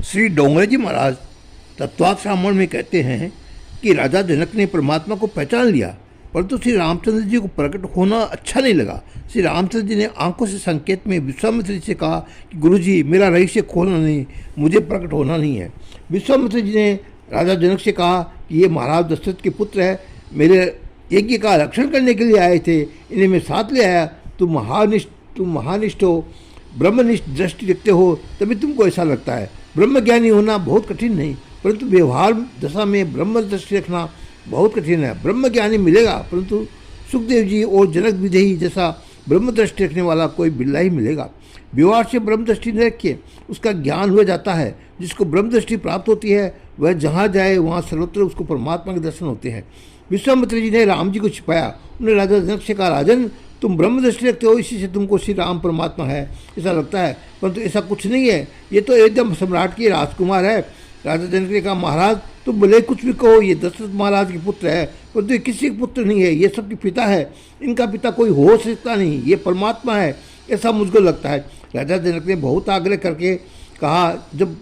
श्री डोंगरे जी महाराज तत्वार्थ रामायण में कहते हैं कि राजा जनक ने परमात्मा को पहचान लिया, परंतु श्री रामचंद्र जी को प्रकट होना अच्छा नहीं लगा। श्री रामचंद्र जी ने आंखों से संकेत में विश्वामित्र जी से कहा कि गुरुजी मेरा रहस्य खोलना नहीं, मुझे प्रकट होना नहीं है। विश्वामित्र जी ने राजा जनक से कहा कि ये महाराज दशरथ के पुत्र है, मेरे यज्ञ का रक्षण करने के लिए आए थे, इन्हें मैं साथ ले आया। तुम महानिष्ठ हो, ब्रह्मनिष्ठ दृष्टि रखते हो, तभी तुमको ऐसा लगता है। ब्रह्मज्ञानी होना बहुत कठिन नहीं, परंतु व्यवहार दशा में ब्रह्म दृष्टि रखना बहुत कठिन है। ब्रह्मज्ञानी मिलेगा, परंतु सुखदेव जी और जनक विदेही जैसा ब्रह्म दृष्टि रखने वाला कोई बिल्ला ही मिलेगा। व्यवहार से ब्रह्म दृष्टि न रखिए, उसका ज्ञान हो जाता है। जिसको ब्रह्म दृष्टि प्राप्त होती है वह जहाँ जाए वहाँ सर्वत्र उसको परमात्मा के दर्शन होते हैं। विश्वामित्र जी ने राम जी को छिपाया। उन्होंने राजा जनक से कहा, राजन तुम ब्रह्म दृष्टि रखते हो, इसी से तुमको श्री राम परमात्मा है ऐसा लगता है, परंतु ऐसा कुछ नहीं है। ये तो एकदम सम्राट की राजकुमार है। राजा जनक ने कहा, महाराज तुम भले कुछ भी कहो, ये दशरथ महाराज के पुत्र है, परंतु ये किसी के पुत्र नहीं है, ये सबके पिता है। इनका पिता कोई हो सकता नहीं, ये परमात्मा है ऐसा मुझको लगता है। राजा जनक ने बहुत आग्रह करके कहा, जब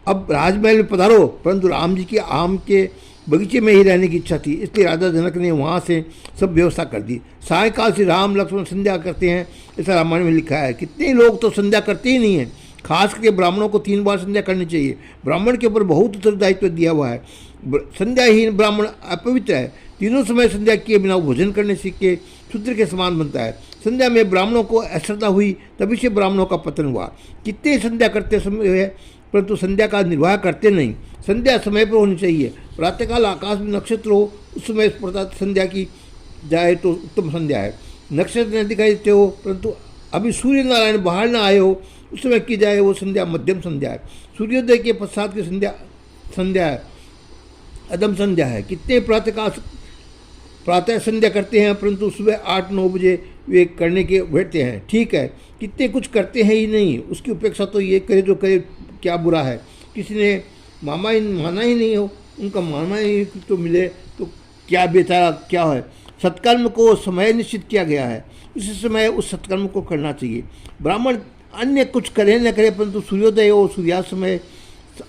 अब राजमहल में पधारो, परंतु राम जी के आम के बगीचे में ही रहने की इच्छा थी, इसलिए राजा जनक ने वहाँ से सब व्यवस्था कर दी। सायकाल से राम लक्ष्मण संध्या करते हैं ऐसा रामायण में लिखा है। कितने लोग तो संध्या करते ही नहीं हैं। खास करके ब्राह्मणों को 3 बार संध्या करनी चाहिए। ब्राह्मण के ऊपर बहुत उत्तरदायित्व दिया हुआ है। संध्याहीन ब्राह्मण अपवित्र है। तीनों समय संध्या किए बिना भोजन करने से के शूद्र के समान बनता है। संध्या में ब्राह्मणों को अश्रद्धा हुई, तभी से ब्राह्मणों का पतन हुआ। कितने संध्या करते समय है, परंतु संध्या का निर्वाह करते नहीं। संध्या समय पर होनी चाहिए। प्रातःकाल आकाश में नक्षत्र हो, उस समय संध्या की जाए तो उत्तम संध्या है। नक्षत्र न दिखाई देते हो, परंतु अभी सूर्य नारायण बाहर न आए हो, उस समय की जाए वो संध्या मध्यम संध्या है। सूर्योदय के पश्चात की संध्या है, अदम संध्या है। कितने प्रातः संध्या करते हैं, परंतु सुबह 8-9 बजे वे करने के बैठते हैं। ठीक है, कितने कुछ करते हैं ही नहीं, उसकी उपेक्षा तो ये करे जो करे क्या बुरा है। किसी ने माना ही नहीं हो, उनका माना ही तो मिले तो क्या बेचारा क्या है। सत्कर्म को समय निश्चित किया गया है, उसी समय उस सत्कर्म को करना चाहिए। ब्राह्मण अन्य कुछ करे न करे, परंतु सूर्योदय और सूर्यास्त समय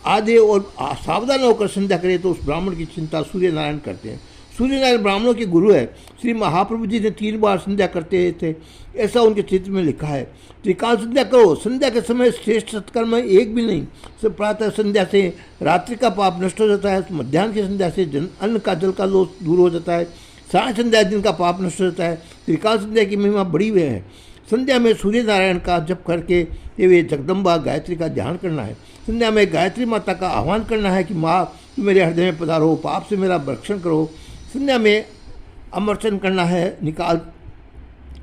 आधे और सावधान होकर संध्या करे तो उस ब्राह्मण की चिंता सूर्य नारायण करते हैं। सूर्य नारायण ब्राह्मणों के गुरु है। श्री महाप्रभु जी ने 3 बार संध्या करते थे, ऐसा उनके चित्र में लिखा है। त्रिकाल संध्या करो। संध्या के समय श्रेष्ठ सत्कर्म एक भी नहीं। सब प्रातः संध्या से रात्रि का पाप नष्ट हो जाता है। मध्याह्न की संध्या से अन्न का जल का लोभ दूर हो जाता है। साय संध्या दिन का पाप नष्ट हो जाता है। त्रिकाल संध्या की महिमा बड़ी हुई है। संध्या में सूर्य नारायण का जप करके वे जगदम्बा गायत्री का ध्यान करना है। संध्या में गायत्री माता का आह्वान करना है कि माँ तुम मेरे हृदय में पधारो, पाप से मेरा रक्षण करो। संध्या में अमर्चन करना है।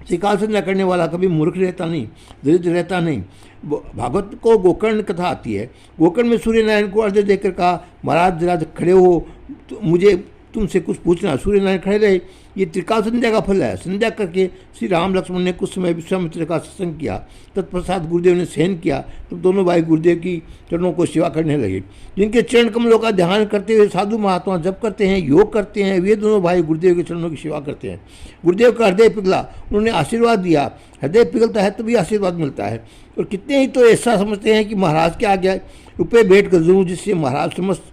त्रिकाल संध्या करने वाला कभी मूर्ख रहता नहीं, दरिद्र रहता नहीं। भागवत को गोकर्ण कथा आती है। गोकर्ण में सूर्य नारायण को अर्घ्य देकर कहा, महाराज जरा खड़े हो, तो मुझे तुमसे कुछ पूछना। सूर्य नारायण खड़े रहे। ये त्रिकाल संध्या का फल है। संध्या करके श्री राम लक्ष्मण ने कुछ समय विश्वामित्र का सत्संग किया। तत्पश्चात गुरुदेव ने शयन किया। तब दोनों भाई गुरुदेव की चरणों को सेवा करने लगे। जिनके चरण कमलों का ध्यान करते हुए साधु महात्मा जप करते हैं, योग करते हैं, वे दोनों भाई गुरुदेव के चरणों की सेवा करते हैं। गुरुदेव का हृदय पिघला, उन्होंने आशीर्वाद दिया। हृदय पिघलता है तभी आशीर्वाद मिलता है। और कितने ही तो ऐसा समझते हैं कि महाराज के आगे रुपये भेंट कर दूँ जिससे महाराज समस्त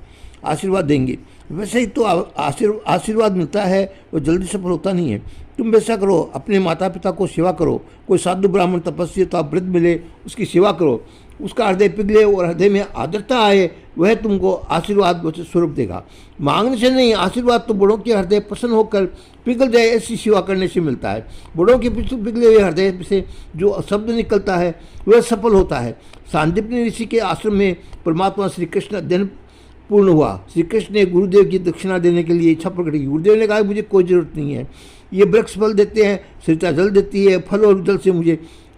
आशीर्वाद देंगे। वैसे ही तो आशीर्वाद मिलता है, वो जल्दी सफल होता नहीं है। तुम वैसा करो, अपने माता पिता को सेवा करो। कोई साधु ब्राह्मण तपस्वी तो वृद्ध मिले, उसकी सेवा करो, उसका हृदय पिघले और हृदय में आर्द्रता आए, वह तुमको आशीर्वाद स्वरूप देगा। मांगने से नहीं, आशीर्वाद तो बड़ों के हृदय प्रसन्न होकर पिघल जाए ऐसी सेवा करने से मिलता है। बड़ों के पिघले हुए हृदय से जो शब्द निकलता है वह सफल होता है। सांदीपनि ऋषि के आश्रम में परमात्मा श्री कृष्ण अध्ययन पूर्ण हुआ। श्री कृष्ण ने गुरुदेव की दक्षिणा देने के लिए इच्छा प्रकट की। गुरुदेव ने कहा मुझे कोई ज़रूरत नहीं है, ये वृक्ष फल देते हैं, सरिता जल देती है, फल और जल से मुझे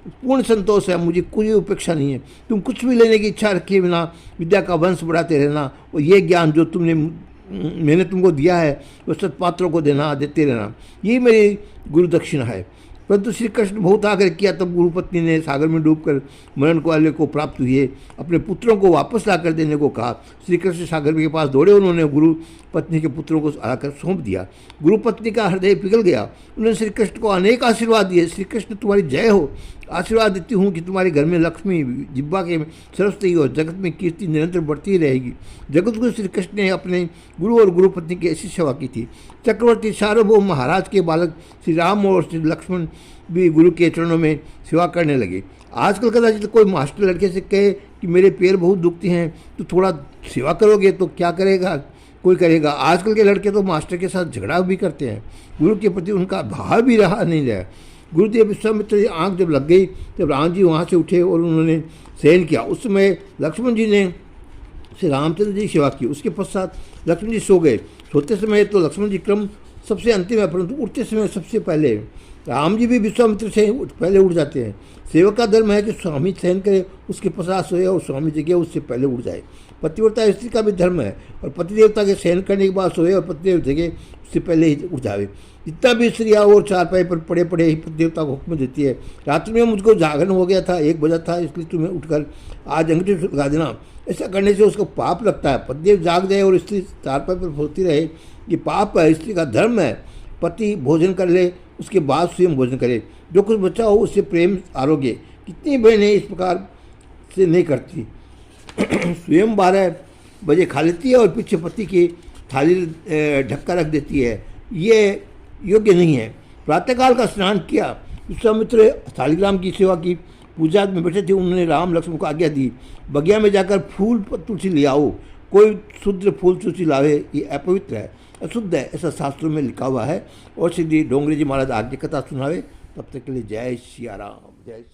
पूर्ण संतोष है, मुझे कोई उपेक्षा नहीं है। तुम कुछ भी लेने की इच्छा रखे बिना विद्या का वंश बढ़ाते रहना, और ये ज्ञान जो मैंने तुमको दिया है वो सत्पात्रों को देते रहना, यही मेरी गुरु दक्षिणा है। परंतु श्री कृष्ण बहुत आग्रह किया, तब गुरुपत्नी ने सागर में डूबकर मरण वाले को प्राप्त हुए अपने पुत्रों को वापस लाकर देने को कहा। श्री कृष्ण सागर के पास दौड़े, उन्होंने गुरु पत्नी के पुत्रों को आकर सौंप दिया। गुरुपत्नी का हृदय पिघल गया। उन्होंने श्री कृष्ण को अनेक आशीर्वाद दिए। श्री कृष्ण तुम्हारी जय हो, आशीर्वाद देती हूँ कि तुम्हारे घर में लक्ष्मी जिब्बा के सरस्वती और जगत में कीर्ति निरंतर बढ़ती रहेगी। जगतगुरु श्री कृष्ण ने अपने गुरु और गुरु पत्नी की ऐसी सेवा की थी। चक्रवर्ती सार्वभौम महाराज के बालक श्री राम और श्री लक्ष्मण भी गुरु के चरणों में सेवा करने लगे। आजकल कदाचित कोई मास्टर लड़के से कहे कि मेरे पैर बहुत दुखते हैं, तो थोड़ा सेवा करोगे, तो क्या करेगा, कोई करेगा। आजकल के लड़के तो मास्टर के साथ झगड़ा भी करते हैं। गुरु के प्रति उनका भाव भी रहा नहीं रहा। गुरुदेव विश्वामित्र की आँख जब लग गई तब राम जी वहाँ से उठे और उन्होंने शयन किया। उस समय लक्ष्मण जी ने श्री रामचंद्र जी की सेवा की। उसके पश्चात लक्ष्मण जी सो गए। सोते समय तो लक्ष्मण जी क्रम सबसे अंतिम है, परंतु उठते समय सबसे पहले राम जी भी विश्वामित्र से पहले उठ जाते हैं। सेवक का धर्म है कि स्वामी शयन करे, उसके पश्चात सोए और स्वामी जगह उससे पहले उठ जाए। पतिव्रता स्त्री का भी धर्म है और पतिदेवता के शयन करने के बाद सोए और पतिदेव जगह उससे पहले ही उठ जावे। जितना भी स्त्रियाँ और चारपाई पर पड़े पड़े ही पतिदेवता को हुक्म देती है। रात्रि में मुझको जागरण हो गया था, 1 बजा था, इसलिए तुम्हें उठकर आज अंगूठी लगा देना। ऐसा करने से उसको पाप लगता है। पतिदेव जाग जाए और स्त्री चारपाई पर सोती रहे, ये पाप है। स्त्री का धर्म है पति भोजन कर ले, उसके बाद स्वयं भोजन करे। जो कुछ बचा हो उससे प्रेम आरोग्य। कितनी बहनें इस प्रकार से नहीं करती। स्वयं 12 बजे खा लेती है और पीछे पति की थाली ढक्का रख देती है, ये योग्य नहीं है। प्रातःकाल का स्नान किया। विश्वामित्र शालिग्राम की सेवा की। पूजा में बैठे थे, उन्होंने राम लक्ष्मण को आज्ञा दी, बगिया में जाकर फूल तुलसी ले आओ। कोई शुद्ध फूल तुलसी लावे, ये अपवित्र है, अशुद्ध है, ऐसा शास्त्रों में लिखा हुआ है। और श्री डोंगरी जी महाराज आगे कथा सुनावे। तब तक के लिए जय सिया राम, जय